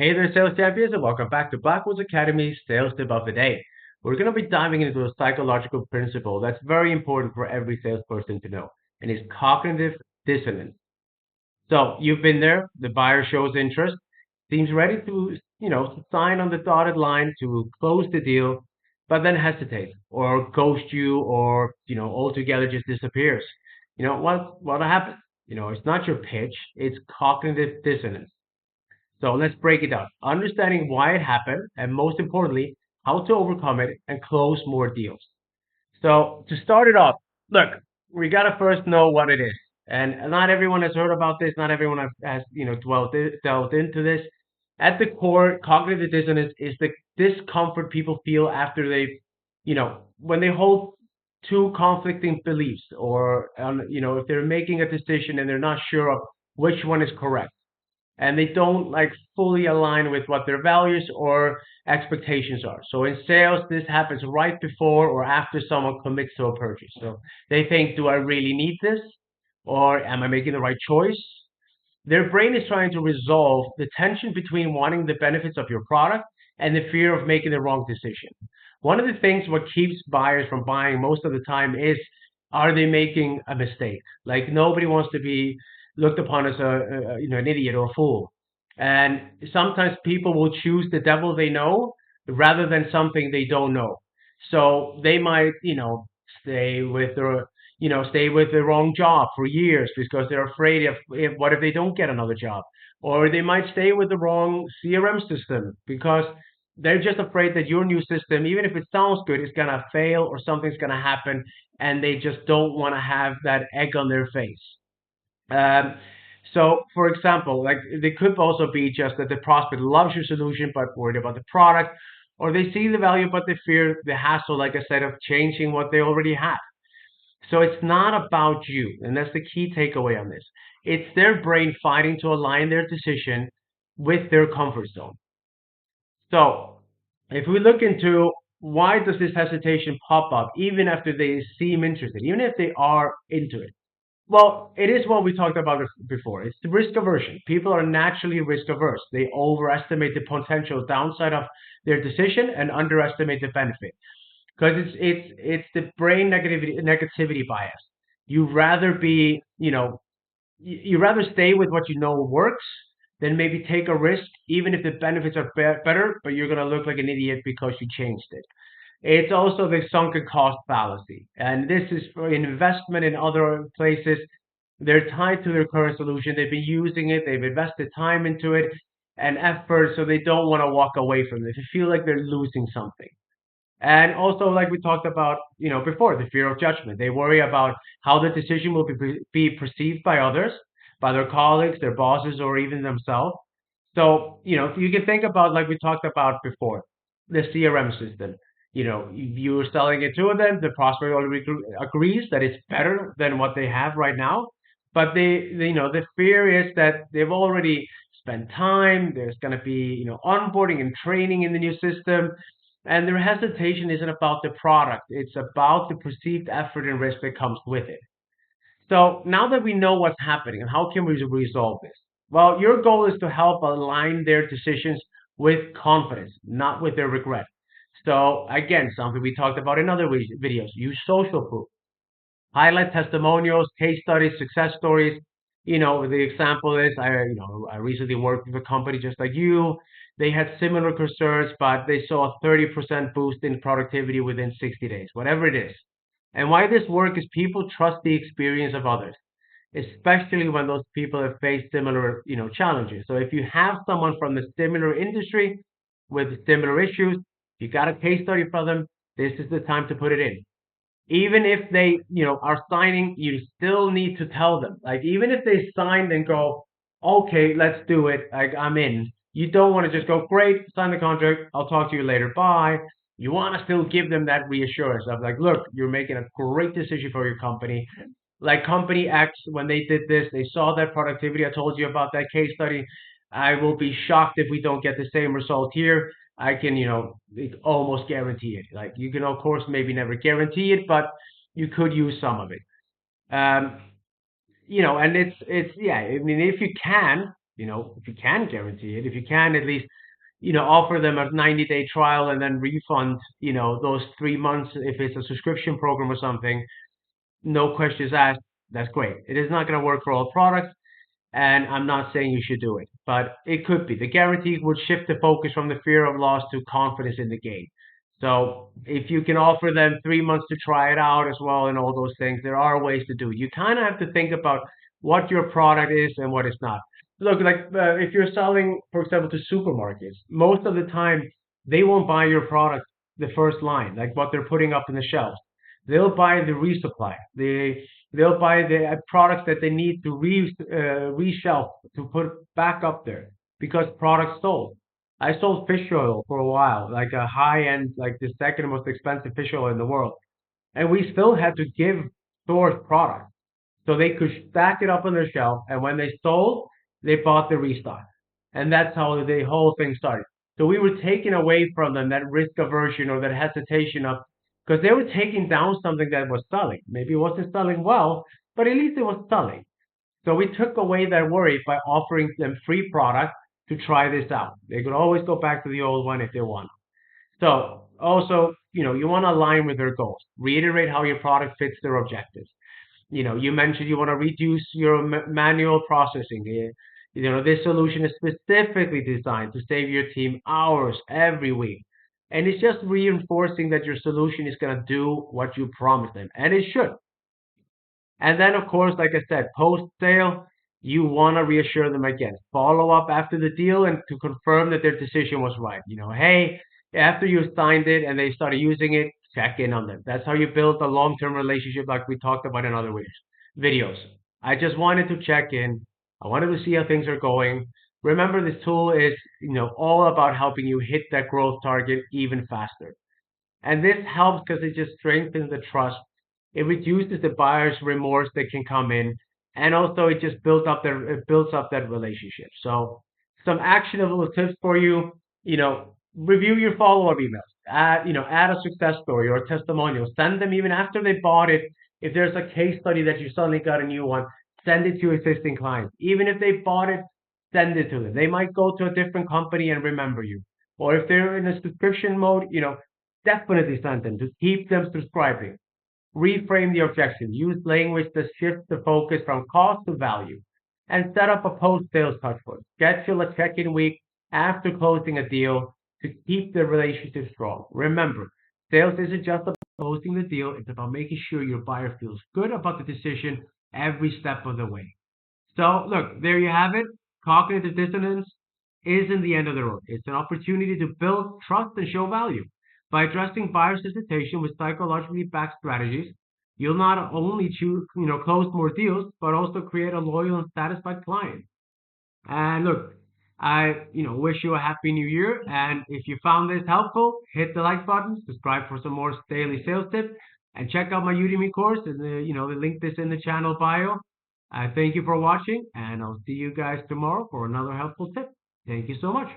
Hey there, sales champions, and welcome back to Blackwoods Academy's Sales Tip of the Day. We're going to be diving into a psychological principle that's very important for every salesperson to know, and it's cognitive dissonance. So you've been there, the buyer shows interest, seems ready to, sign on the dotted line to close the deal, but then hesitates or ghosts you or, altogether just disappears. What happened? It's not your pitch, it's cognitive dissonance. So let's break it down. Understanding why it happened, and most importantly, how to overcome it and close more deals. So to start it off, look, we gotta first know what it is, and not everyone has heard about this. Not everyone has delved into this. At the core, cognitive dissonance is the discomfort people feel after they, when they hold two conflicting beliefs, or if they're making a decision and they're not sure of which one is correct and they don't like fully align with what their values or expectations are. So in sales, this happens right before or after someone commits to a purchase. So they think, do I really need this? Or am I making the right choice? Their brain is trying to resolve the tension between wanting the benefits of your product and the fear of making the wrong decision. One of the things what keeps buyers from buying most of the time is, are they making a mistake? Like nobody wants to be looked upon as an idiot or a fool. And sometimes people will choose the devil they know rather than something they don't know. So they might, stay with their stay with the wrong job for years because they're afraid of if what if they don't get another job, or they might stay with the wrong CRM system because they're just afraid that your new system, even if it sounds good, is gonna fail or something's gonna happen, and they just don't want to have that egg on their face. Um, so, for example, like they could also be just that the prospect loves your solution but worried about the product, or they see the value but they fear the hassle, like I said, of changing what they already have. So it's not about you, and that's the key takeaway on this. It's their brain fighting to align their decision with their comfort zone. So if we look into why does this hesitation pop up even after they seem interested, even if they are into it? Well, it is what we talked about before. It's the risk aversion. People are naturally risk averse. They overestimate the potential downside of their decision and underestimate the benefit because it's the brain negativity bias. You rather be, you rather stay with what you know works than maybe take a risk, even if the benefits are better, but you're gonna look like an idiot because you changed it. It's also the sunken cost fallacy, and this is for investment in other places. They're tied to their current solution. They've been using it. They've invested time into it and effort, so they don't want to walk away from it. They feel like they're losing something. And also, like we talked about, before, the fear of judgment. They worry about how the decision will be perceived by others, by their colleagues, their bosses, or even themselves. So, you can think about, like we talked about before, the CRM system. You're selling it to them. The prospect already agrees that it's better than what they have right now. But the fear is that they've already spent time. There's going to be, onboarding and training in the new system, and their hesitation isn't about the product, it's about the perceived effort and risk that comes with it. So now that we know what's happening and how can we resolve this? Well, your goal is to help align their decisions with confidence, not with their regret. So again, something we talked about in other videos, use social proof. Highlight testimonials, case studies, success stories. The example is I recently worked with a company just like you. They had similar concerns, but they saw a 30% boost in productivity within 60 days, whatever it is. And why this work is people trust the experience of others, especially when those people have faced similar, challenges. So if you have someone from the similar industry with similar issues, you got a case study for them, this is the time to put it in. Even if they, are signing, you still need to tell them. Like even if they signed and go, okay, let's do it, like I'm in. You don't want to just go, great, sign the contract, I'll talk to you later, bye. You want to still give them that reassurance of like, look, you're making a great decision for your company. Like company X, when they did this, they saw that productivity. I told you about that case study. I will be shocked if we don't get the same result here. I can, almost guarantee it. Like you can, of course, maybe never guarantee it, but you could use some of it. And it's yeah. I mean, if you can, if you can guarantee it, if you can at least, offer them a 90-day trial and then refund, those 3 months if it's a subscription program or something, no questions asked, that's great. It is not going to work for all products, and I'm not saying you should do it, but it could be. The guarantee would shift the focus from the fear of loss to confidence in the game. So if you can offer them 3 months to try it out as well and all those things, there are ways to do it. You kind of have to think about what your product is and what it's not. Look, like if you're selling, for example, to supermarkets, most of the time they won't buy your product the first line, like what they're putting up in the shelves. They'll buy the resupply. They'll buy the products that they need to reshelf to put back up there because products sold. I sold fish oil for a while, like a high end, like the second most expensive fish oil in the world, and we still had to give stores product so they could stack it up on their shelf. And when they sold, they bought the restock, and that's how the whole thing started. So we were taking away from them that risk aversion or that hesitation of because they were taking down something that was selling. Maybe it wasn't selling well, but at least it was selling. So we took away that worry by offering them free product to try this out. They could always go back to the old one if they want. So also, you want to align with their goals. Reiterate how your product fits their objectives. You mentioned you want to reduce your manual processing. This solution is specifically designed to save your team hours every week. And it's just reinforcing that your solution is going to do what you promised them. And it should. And then, of course, like I said, post sale, you want to reassure them again. Follow up after the deal and to confirm that their decision was right. Hey, after you signed it and they started using it, check in on them. That's how you build a long term relationship, like we talked about in other videos. I just wanted to check in. I wanted to see how things are going. Remember, this tool is, all about helping you hit that growth target even faster. And this helps because it just strengthens the trust. It reduces the buyer's remorse that can come in, and also it builds up that relationship. So some actionable tips for you. Review your follow-up emails. Add a success story or a testimonial. Send them even after they bought it. If there's a case study that you suddenly got a new one, send it to existing clients. Even if they bought it, send it to them. They might go to a different company and remember you. Or if they're in a subscription mode, definitely send them to keep them subscribing. Reframe the objection. Use language that shifts the focus from cost to value. And set up a post-sales touchpoint. Schedule a check-in week after closing a deal to keep the relationship strong. Remember, sales isn't just about closing the deal, it's about making sure your buyer feels good about the decision every step of the way. So, look, there you have it. Cognitive dissonance isn't the end of the road. It's an opportunity to build trust and show value. By addressing buyer's hesitation with psychologically backed strategies, you'll not only close more deals, but also create a loyal and satisfied client. And look, I wish you a happy new year. And if you found this helpful, hit the like button, subscribe for some more daily sales tips, and check out my Udemy course. And the link is in the channel bio. I thank you for watching, and I'll see you guys tomorrow for another helpful tip. Thank you so much.